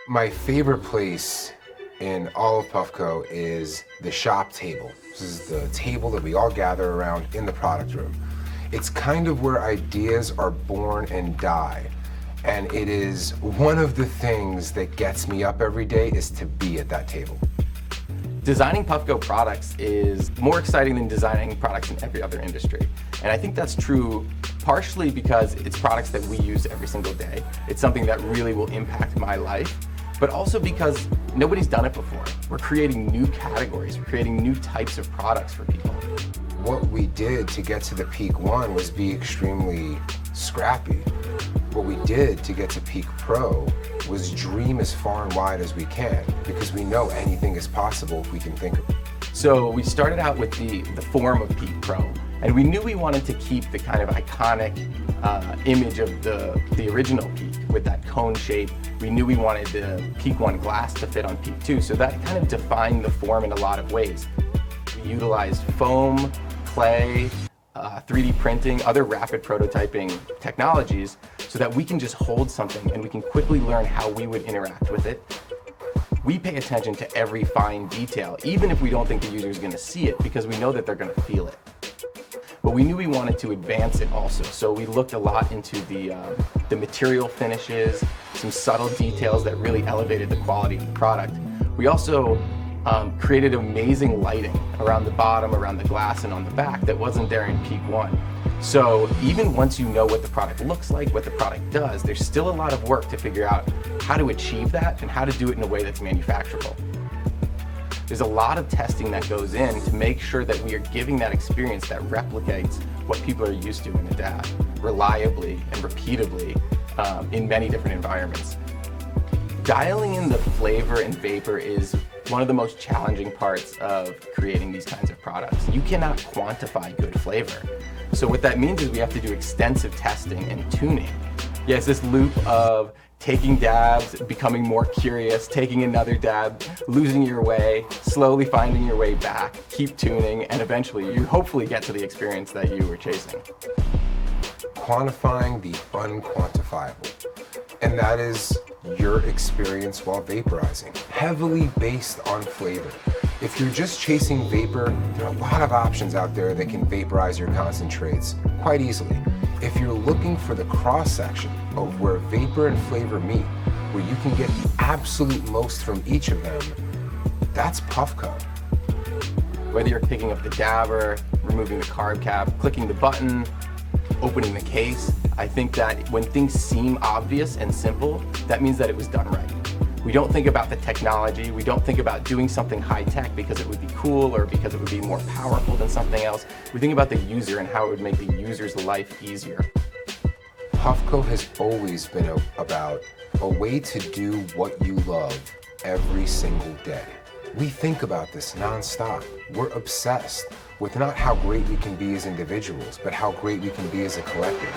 My favorite place in all of Puffco is the shop table. This is the table that we all gather around in the product room. It's kind of where ideas are born and die. And it is one of the things that gets me up every day is to be at that table. Designing Puffco products is more exciting than designing products in every other industry. And I think that's true partially because it's products that we use every single day. It's something that really will impact my life, but also because nobody's done it before. We're creating new categories, we're creating new types of products for people. What we did to get to the Peak 1 was be extremely scrappy. What we did to get to Peak Pro was dream as far and wide as we can, because we know anything is possible if we can think of it. So we started out with the form of Peak Pro, and we knew we wanted to keep the kind of iconic image of the original Peak with that cone shape. We knew we wanted the Peak 1 glass to fit on Peak 2, so that kind of defined the form in a lot of ways. We utilized foam, clay, 3D printing, other rapid prototyping technologies so that we can just hold something and we can quickly learn how we would interact with it. We pay attention to every fine detail, even if we don't think the user is going to see it, because we know that they're going to feel it. But we knew we wanted to advance it also, so we looked a lot into the material finishes, some subtle details that really elevated the quality of the product. We also created amazing lighting around the bottom, around the glass, and on the back that wasn't there in Peak 1. So even once you know what the product looks like, what the product does, there's still a lot of work to figure out how to achieve that and how to do it in a way that's manufacturable. There's a lot of testing that goes in to make sure that we are giving that experience that replicates what people are used to in a DAB, reliably and repeatably in many different environments. Dialing in the flavor and vapor is one of the most challenging parts of creating these kinds of products. You cannot quantify good flavor. So what that means is we have to do extensive testing and tuning. Yes, this loop of taking dabs, becoming more curious, taking another dab, losing your way, slowly finding your way back, keep tuning, and eventually you hopefully get to the experience that you were chasing. Quantifying the unquantifiable. And that is your experience while vaporizing, heavily based on flavor. If you're just chasing vapor, there are a lot of options out there that can vaporize your concentrates quite easily. If you're looking for the cross-section of where vapor and flavor meet, where you can get the absolute most from each of them, that's Puffco. Whether you're picking up the dabber, removing the carb cap, clicking the button, opening the case, I think that when things seem obvious and simple, that means that it was done right. We don't think about the technology, we don't think about doing something high-tech because it would be cool or because it would be more powerful than something else. We think about the user and how it would make the user's life easier. Puffco has always been about a way to do what you love every single day. We think about this nonstop. We're obsessed with not how great we can be as individuals, but how great we can be as a collective.